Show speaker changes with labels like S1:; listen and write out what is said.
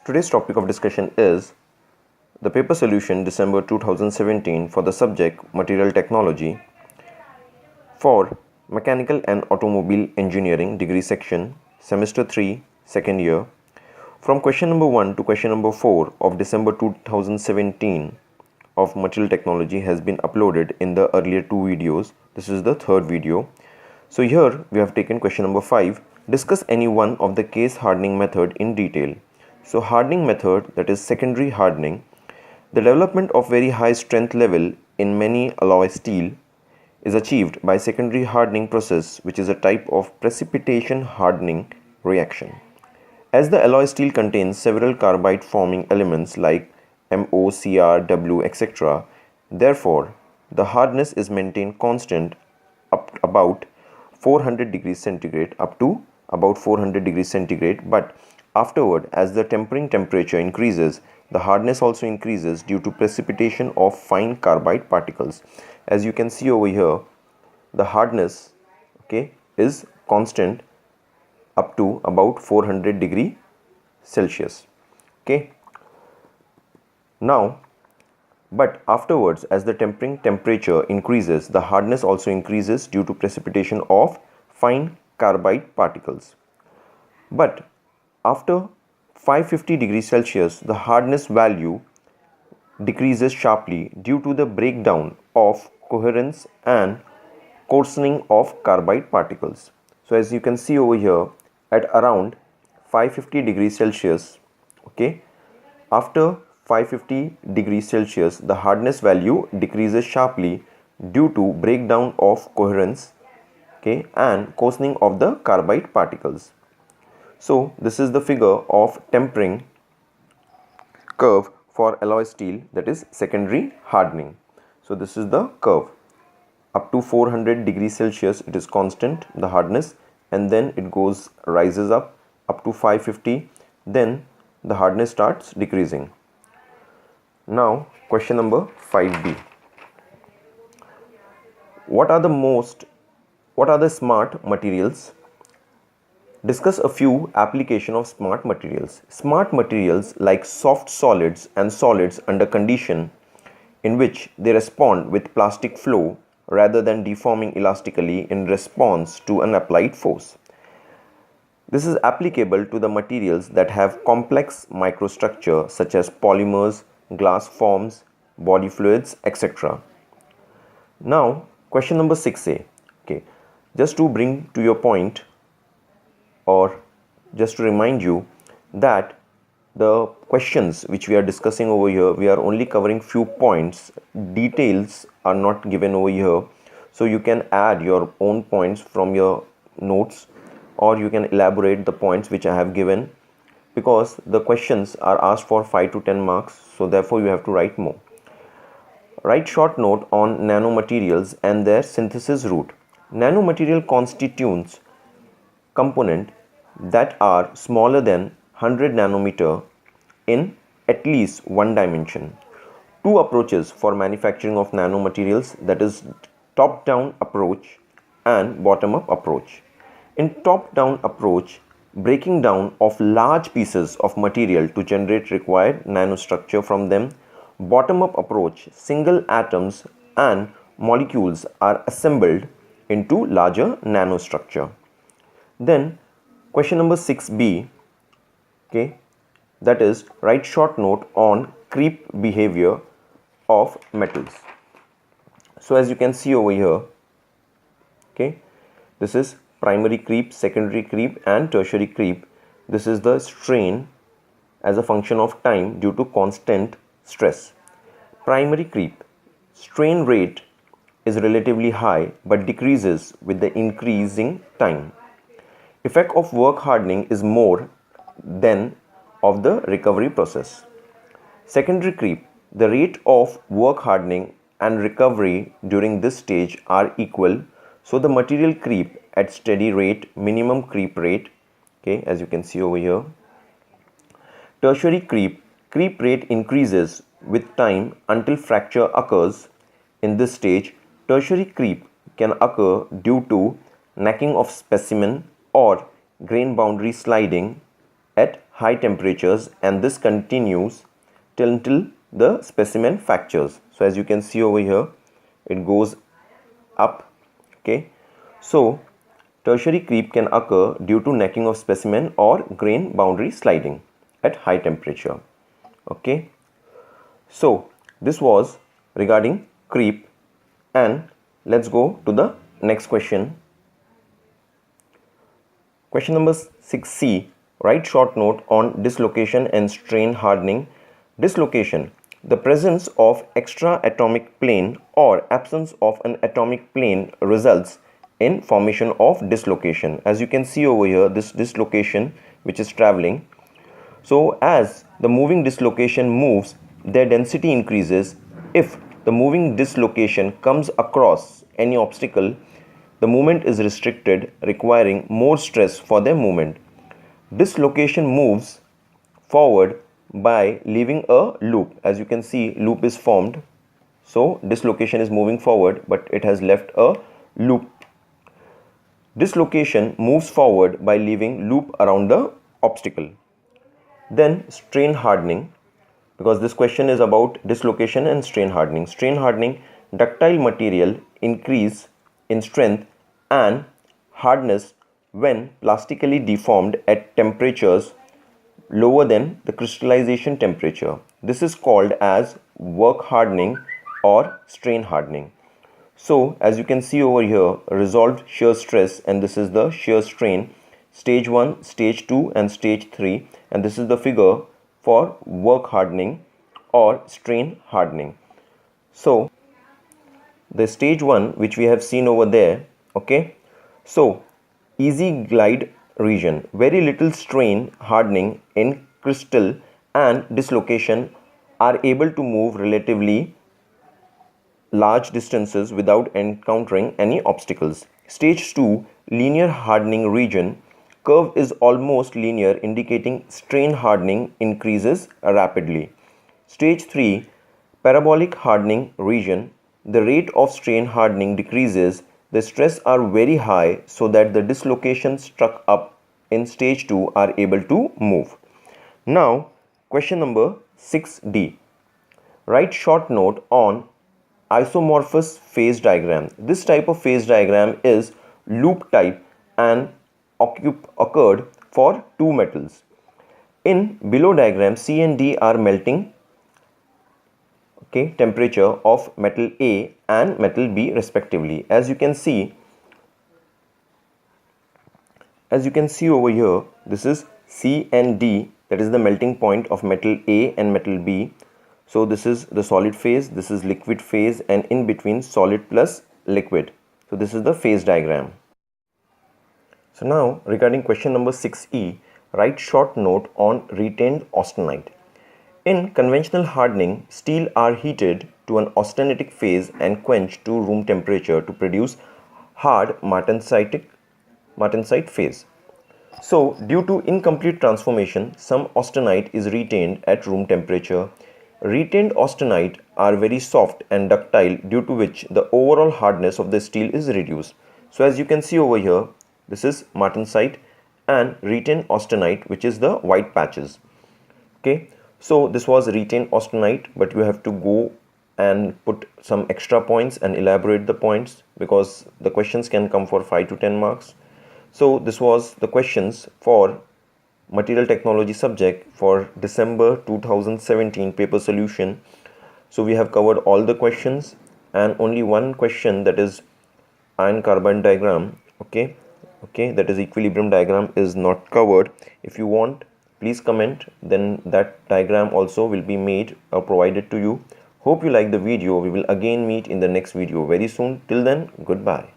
S1: Today's topic of discussion is the paper solution December 2017 for the subject Material Technology for Mechanical and Automobile Engineering degree section, semester 3, second year. From question number 1 to question number 4 of December 2017 of Material Technology has been uploaded in the earlier two videos. This is the third video. So here we have taken question number 5. Discuss any one of the case hardening method in detail. So hardening method, that is secondary hardening, the development of very high strength level in many alloy steel is achieved by secondary hardening process, which is a type of precipitation hardening reaction. As the alloy steel contains several carbide forming elements like MO, CR, W, etc., therefore the hardness is maintained constant up about 400 degrees centigrade up to about 400 degrees centigrade, but afterward, as the tempering temperature increases, the hardness also increases due to precipitation of fine carbide particles. As you can see over here, the hardness is constant up to about 400 degree Celsius. Now, but afterwards, as the tempering temperature increases, the hardness also increases due to precipitation of fine carbide particles. But after 550 degrees Celsius, the hardness value decreases sharply due to the breakdown of coherence and coarsening of carbide particles. So as you can see over here, at around 550 degrees Celsius, after 550 degrees Celsius, the hardness value decreases sharply due to breakdown of coherence and coarsening of the carbide particles. So this is the figure of tempering curve for alloy steel, that is secondary hardening. So this is the curve. Up to 400 degrees Celsius it is constant, the hardness, and then it rises up to 550, then the hardness starts decreasing. Now question number 5b. What are the smart materials? Discuss a few application of smart materials. Smart materials like soft solids and solids under condition in which they respond with plastic flow rather than deforming elastically in response to an applied force. This is applicable to the materials that have complex microstructure such as polymers, glass forms, body fluids, etc. Now question number 6a. Just to bring to your point, or just to remind you that the questions which we are discussing over here, we are only covering few points. Details are not given over here. So you can add your own points from your notes, or you can elaborate the points which I have given, because the questions are asked for 5 to 10 marks. So therefore you have to write more. Write short note on nanomaterials and their synthesis route. Nanomaterial constitutes component that are smaller than 100 nanometer in at least one dimension. Two approaches for manufacturing of nanomaterials, that is top-down approach and bottom-up approach. In top-down approach, breaking down of large pieces of material to generate required nanostructure from them. Bottom-up approach, single atoms and molecules are assembled into larger nanostructure. Then question number 6b, that is write short note on creep behavior of metals. So as you can see over here, this is primary creep, secondary creep and tertiary creep. This is the strain as a function of time due to constant stress. Primary creep, strain rate is relatively high but decreases with the increasing time. Effect of work hardening is more than of the recovery process. Secondary creep, the rate of work hardening and recovery during this stage are equal, so the material creep at steady rate, minimum creep rate, as you can see over here. Tertiary creep rate increases with time until fracture occurs. In this stage, tertiary creep can occur due to knacking of specimen or grain boundary sliding at high temperatures, and this continues till the specimen fractures. So as you can see over here, it goes up. Okay, so tertiary creep can occur due to necking of specimen or grain boundary sliding at high temperature. Okay, so this was regarding creep, and let's go to the next question. Question number 6C. Write short note on dislocation and strain hardening. Dislocation: the presence of extra atomic plane or absence of an atomic plane results in formation of dislocation. As you can see over here, this dislocation which is traveling. So as the moving dislocation moves, their density increases. If the moving dislocation comes across any obstacle, the movement is restricted, requiring more stress for their movement. Dislocation moves forward by leaving a loop. As you can see, loop is formed. So dislocation is moving forward, but it has left a loop. Dislocation moves forward by leaving loop around the obstacle. Then strain hardening, because this question is about dislocation and strain hardening. Strain hardening: ductile material increase in strength and hardness when plastically deformed at temperatures lower than the crystallization temperature. This is called as work hardening or strain hardening. So as you can see over here, resolved shear stress, and this is the shear strain, stage 1, stage 2 and stage 3, and this is the figure for work hardening or strain hardening. So the stage 1 which we have seen over there, okay, so easy glide region, very little strain hardening in crystal and dislocation are able to move relatively large distances without encountering any obstacles. Stage 2, linear hardening region, curve is almost linear, indicating strain hardening increases rapidly. Stage 3, parabolic hardening region, the rate of strain hardening decreases, the stress are very high so that the dislocation struck up in stage 2 are able to move. Now question number 6D. Write short note on isomorphous phase diagram. This type of phase diagram is loop type and occurred for two metals. In below diagram, C and D are melting temperature of metal A and metal B respectively. As you can see over here, this is C and D, that is the melting point of metal A and metal B. So this is the solid phase, this is liquid phase, and in between solid plus liquid. So this is the phase diagram. So now regarding question number 6E, write short note on retained austenite. In conventional hardening, steel are heated to an austenitic phase and quenched to room temperature to produce hard martensite phase. So due to incomplete transformation, some austenite is retained at room temperature. Retained austenite are very soft and ductile, due to which the overall hardness of the steel is reduced. So as you can see over here, this is martensite and retained austenite, which is the white patches. Okay, so this was retained austenite, but you have to go and put some extra points and elaborate the points, because the questions can come for 5 to 10 marks. So this was the questions for material technology subject for December 2017 paper solution. So we have covered all the questions, and only one question, that is iron carbide diagram, okay, that is equilibrium diagram, is not covered. If you want, please comment, then that diagram also will be made or provided to you. Hope you like the video. We will again meet in the next video very soon. Till then, goodbye.